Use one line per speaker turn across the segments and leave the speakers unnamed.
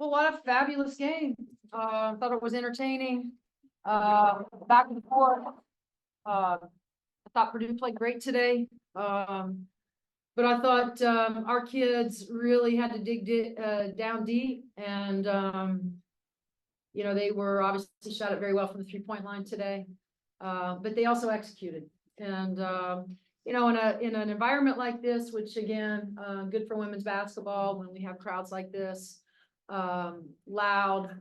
Well, what a fabulous game. Thought it was entertaining. Back and forth. I thought Purdue played great today. But I thought our kids really had to dig down deep, and you know, they were obviously shot it very well from the 3-point line today. But they also executed, and you know, in an environment like this, which again, good for women's basketball when we have crowds like this, loud,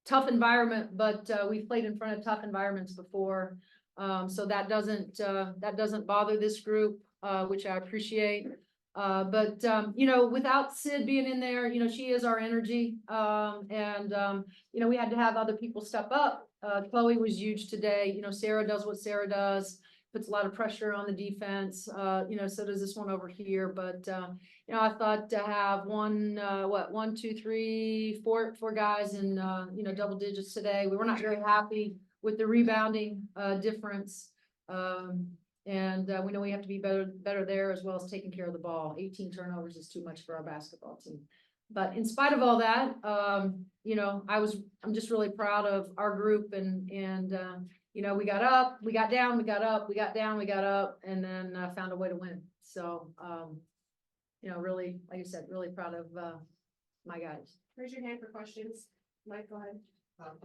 tough environment, but we've played in front of tough environments before, so that doesn't bother this group, which I appreciate. But you know, without Sid being in there, you know, she is our energy, and you know, we had to have other people step up. Chloe was huge today. You know, Sarah does what Sarah does, puts a lot of pressure on the defense. You know, so does this one over here. But you know, I thought to have one, two, three, four guys in you know, double digits today. We were not very happy with the rebounding difference. And we know we have to be better there, as well as taking care of the ball. 18 turnovers is too much for our basketball team. But in spite of all that, you know, I'm just really proud of our group, and you know, we got up, we got down, we got up, we got down, we got up, and then found a way to win. So, you know, really, like I said, really proud of my guys.
Raise your hand for questions. Mike, go ahead.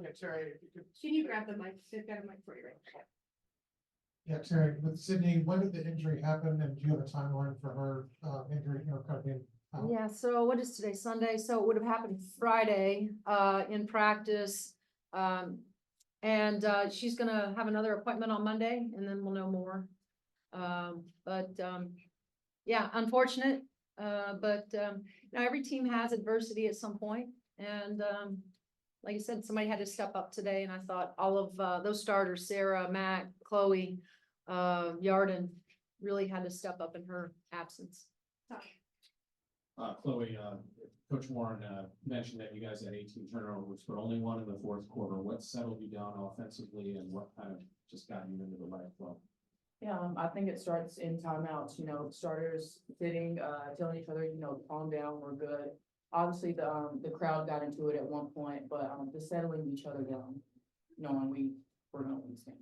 Yeah, Terry,
Can you grab the mic? They've got a mic for you right now.
yeah, Terry, with Sydney, when did the injury happen, and do you have a timeline for her injury, you know, kind of being out?
Yeah, so what is today? Sunday. So it would have happened Friday in practice. And she's gonna have another appointment on Monday, and then we'll know more. But yeah, unfortunate. But you know, every team has adversity at some point, and like I said, somebody had to step up today, and I thought all of those starters, Sarah, Mac, Chloe, Yarden, really had to step up in her absence.
Chloe, Coach Moore mentioned that you guys had 18 turnovers, but only one in the fourth quarter. What settled you down offensively, and what kind of just got you into the right flow?
Yeah, I think it starts in timeouts. You know, starters sitting, telling each other, you know, calm down, we're good. Obviously, the crowd got into it at one point, but just settling each other down, knowing we were going to win this game.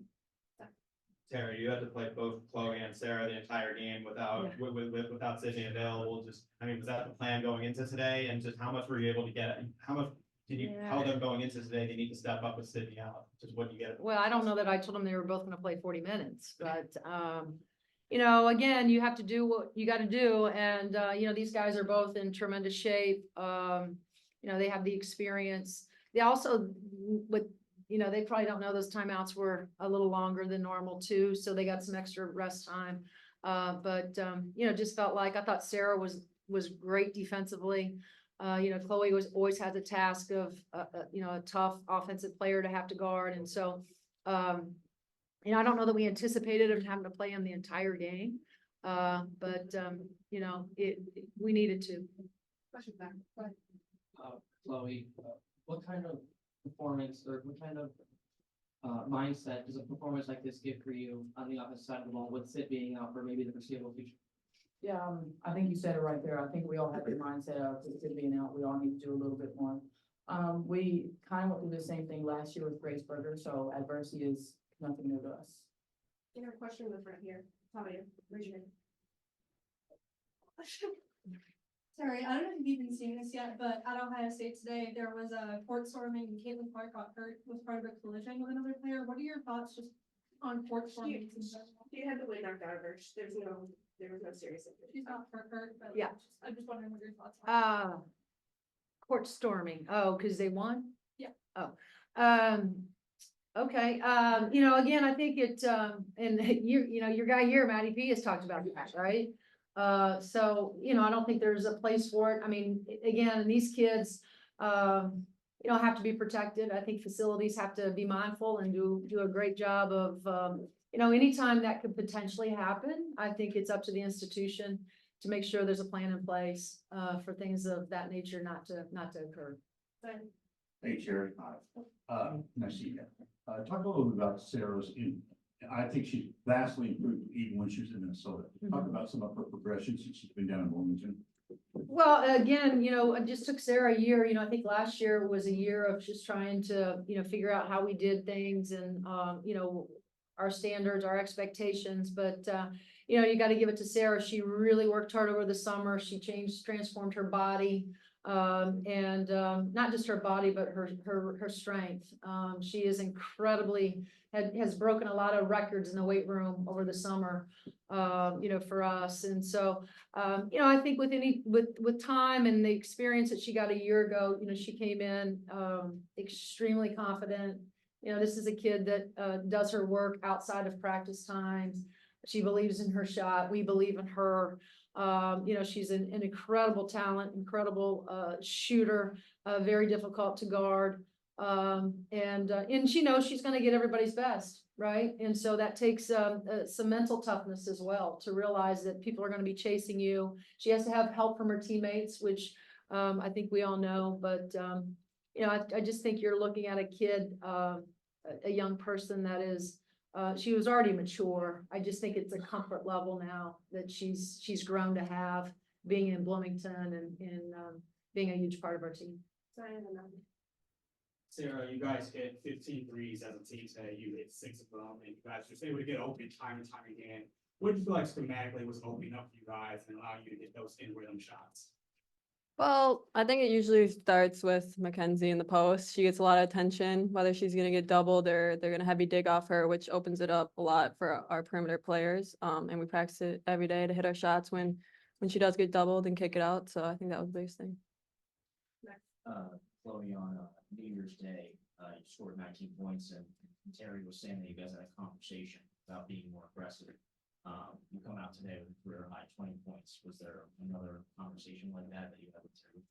Terry, you had to play both Chloe and Sarah the entire game without without Sydney available. Just, I mean, was that the plan going into today? And just how much were you able to get? How much did you tell them going into today they need to step up with Sydney out? Just what you get?
Well, I don't know that I told them they were both going to play 40 minutes, but you know, again, you have to do what you got to do, and you know, these guys are both in tremendous shape. You know, they have the experience. They also, you know, they probably don't know those timeouts were a little longer than normal too, so they got some extra rest time. But you know, just felt like I thought Sarah was great defensively. You know, Chloe always has a task of you know, a tough offensive player to have to guard, and so you know, I don't know that we anticipated him having to play him the entire game, but you know, we needed to.
Question back. Go ahead.
Chloe, what kind of performance or what kind of mindset does a performance like this give for you on the offensive side of the ball, with Sid being out for maybe the foreseeable future?
Yeah, I think you said it right there. I think we all have the mindset of Sid being out. We all need to do a little bit more. We kind of went through the same thing last year with Graceburger, so adversity is nothing new to us.
You have a question in the front here. Talia, raise your hand.
Sorry, I don't know if you've even seen this yet, but at Ohio State today, there was a court storming and Caitlin Clark got hurt with part of a collision with another player. What are your thoughts just on court storming?
She had the wind knocked out of her. There was no serious injury.
She's not hurt, but
Yeah.
I'm just wondering what your thoughts are.
Court storming. Oh, because they won?
Yeah.
Oh. Okay. You know, again, I think it and you know, your guy here, Matty P, has talked about that, right? So, you know, I don't think there's a place for it. I mean, again, these kids, you know, have to be protected. I think facilities have to be mindful and do a great job of, you know, anytime that could potentially happen, I think it's up to the institution to make sure there's a plan in place, for things of that nature not to occur.
Hey, Jerry. Nice to see you. Talk a little bit about Sarah's. I think she's vastly improved even when she was in Minnesota. Talk about some of her progression since she's been down in Wilmington.
Well, again, it just took Sarah a year, I think last year was a year of just trying to, figure out how we did things and, our standards, our expectations, but, you got to give it to Sarah. She really worked hard over the summer. She transformed her body. And not just her body, but her strength. She is incredibly, has broken a lot of records in the weight room over the summer, for us. And so, I think with time and the experience that she got a year ago, she came in, extremely confident. This is a kid that, does her work outside of practice times. She believes in her shot. We believe in her. She's an incredible talent, incredible, shooter, very difficult to guard. And she knows she's going to get everybody's best, right? And so that takes some mental toughness as well to realize that people are going to be chasing you. She has to have help from her teammates, which I think we all know. But I just think you're looking at a kid, a young person that is. She was already mature. I just think it's a comfort level now that she's grown to have, being in Bloomington and being a huge part of our team.
So I have another.
Sarah, you guys hit 15 threes as a team today. You hit 6 of them, and you guys just able to get open time and time again. What do you feel like schematically was opening up for you guys and allowing you to get those in rhythm shots?
Well, I think it usually starts with Mackenzie in the post. She gets a lot of attention, whether she's going to get doubled or they're going to heavy dig off her, which opens it up a lot for our perimeter players. And we practice it every day to hit our shots when she does get doubled and kick it out. So I think that was the biggest thing.
Chloe, on New Year's Day, you scored 19 points, and Teri was saying that you guys had a conversation about being more aggressive. You come out today with a career high 20 points. Was there another conversation like that you had with Teri?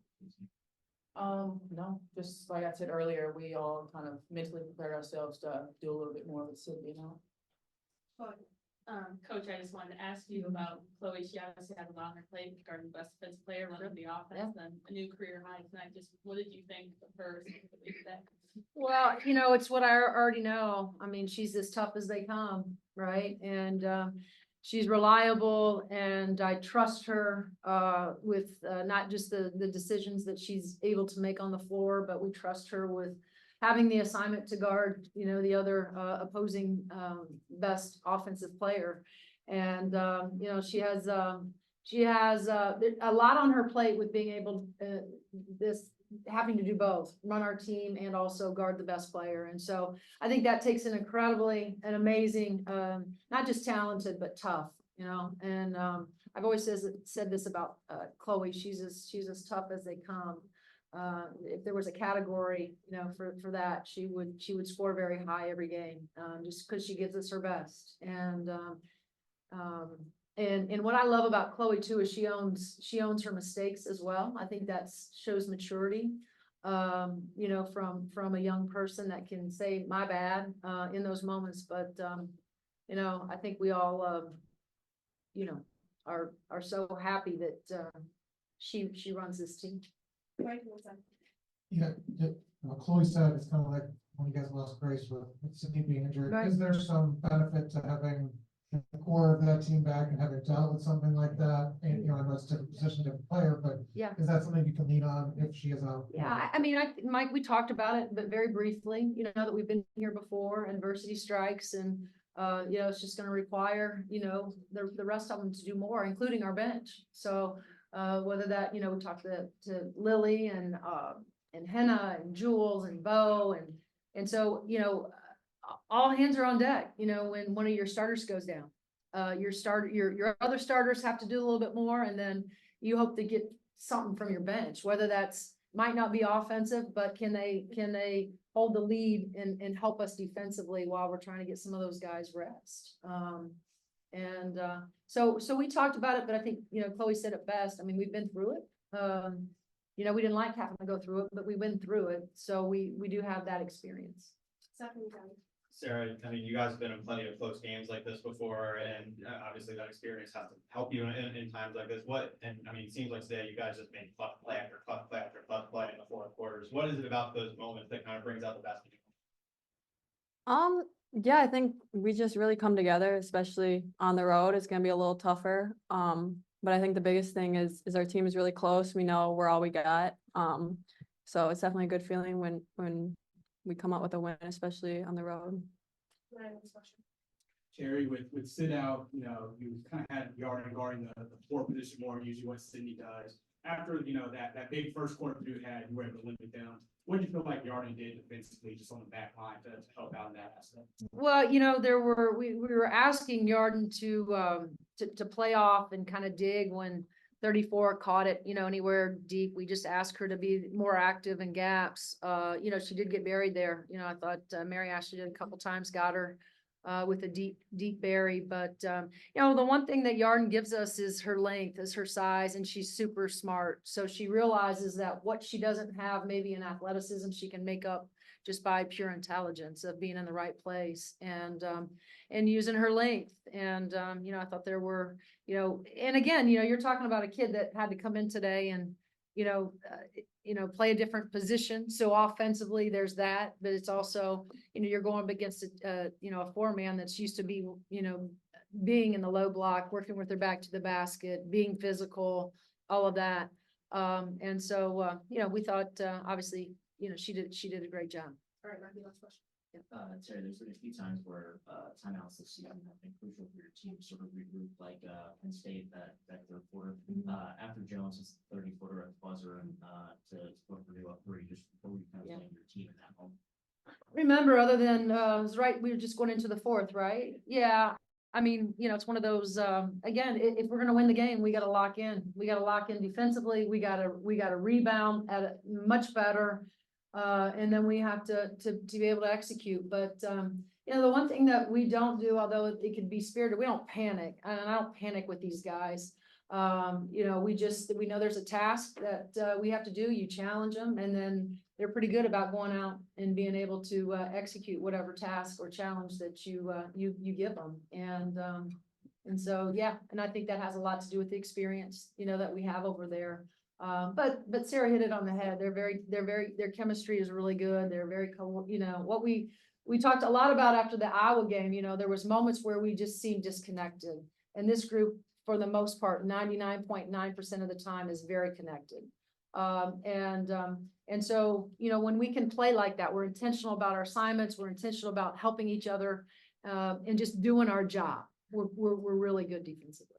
No, just like I said earlier, we all kind of mentally prepared ourselves to do a little bit more with Sid being out.
Coach, I just wanted to ask you about Chloe. She obviously had a lot on her plate regarding best defensive player, running the offense, and a new career high tonight. Just what did you think of her today?
Well, it's what I already know. I mean, she's as tough as they come, right? And she's reliable, and I trust her with not just the decisions that she's able to make on the floor, but we trust her with having the assignment to guard, the other opposing best offensive player. And she has a lot on her plate with being able having to do both, run our team and also guard the best player. And so I think that takes an amazing, not just talented, but tough, and I've always said this about Chloe. She's as tough as they come. If there was a category, for that, she would score very high every game, just because she gives us her best. And what I love about Chloe too is she owns her mistakes as well. I think that shows maturity, from a young person that can say my bad in those moments. But I think we all are so happy that she runs this team.
Yeah, what Chloe said, it's kind of like when you guys lost Grace with Sydney being injured.
Right.
Is there some benefit to having the core of that team back and having dealt with something like that? And, I know it's a different position, different player, but
Yeah.
is that something you can lean on if she is out?
Yeah, I mean, Mike, we talked about it, but very briefly, that we've been here before, adversity strikes, and, it's just gonna require, the rest of them to do more, including our bench. So, whether that, we talked to Lily and Henna and Jules and Bo, and so, all hands are on deck, when one of your starters goes down. Your other starters have to do a little bit more, and then you hope to get something from your bench, whether that's might not be offensive, but can they hold the lead and help us defensively while we're trying to get some of those guys rest. So we talked about it, but I think, Chloe said it best. I mean, we've been through it. We didn't like having to go through it, but we went through it. So we do have that experience.
Sarah, I mean, you guys have been in plenty of close games like this before, and obviously that experience has to help you in times like this. It seems like today you guys just made clutch play after clutch play after clutch play in the fourth quarters. What is it about those moments that kind of brings out the best in you?
Yeah, I think we just really come together, especially on the road. It's gonna be a little tougher. but I think the biggest thing is our team is really close. We know we're all we got. So it's definitely a good feeling when we come out with a win, especially on the road.
Terry, with sit out, you know, you kind of had Yarden guarding the four position more, usually what Sydney does. After, you know, that big first quarter Purdue had, you were able to limit them. What did you feel like Yarden did defensively, just on the back line to help out in that aspect?
Well, you know, we were asking Yarden to play off and kind of dig when 34 caught it, you know, anywhere deep. We just asked her to be more active in gaps. You know, she did get buried there. You know, I thought Mary Ashley did a couple times, got her with a deep bury. But, you know, the one thing that Yarden gives us is her length, is her size, and she's super smart. So she realizes that what she doesn't have, maybe in athleticism, she can make up just by pure intelligence of being in the right place and using her length. And, you know, I thought there were, you know, and again, you know, you're talking about a kid that had to come in today and, you know, play a different position. So offensively, there's that, but it's also, you know, you're going up against a four-man that's used to be, you know, being in the low block, working with their back to the basket, being physical, all of that. And so, you know, we thought, obviously, you know, she did a great job.
All right, Randy, last question.
Terry, there's been a few times where timeouts this season have been crucial for your team to sort of regroup, like Penn State that third quarter. After Jones is 30-footer at the buzzer and to put Purdue up 3, just what were you kind of saying to your team in that moment?
Remember, other than it was right, we were just going into the fourth, right? Yeah. I mean, you know, it's one of those, again, if we're going to win the game, we got to lock in. We got to lock in defensively. We got to rebound at a much better. And then we have to be able to execute. But, you know, the one thing that we don't do, although it can be spirited, we don't panic. And I don't panic with these guys. You know, we know there's a task that we have to do. You challenge them, and then they're pretty good about going out and being able to execute whatever task or challenge that you give them. And so, yeah, and I think that has a lot to do with the experience, you know, that we have over there. But Sarah hit it on the head. Their chemistry is really good. They're very, you know, what we talked a lot about after the Iowa game, you know, there was moments where we just seemed disconnected, and this group, for the most part, 99.9% of the time is very connected. And so, you know, when we can play like that, we're intentional about our assignments, we're intentional about helping each other, and just doing our job. We're really good defensively.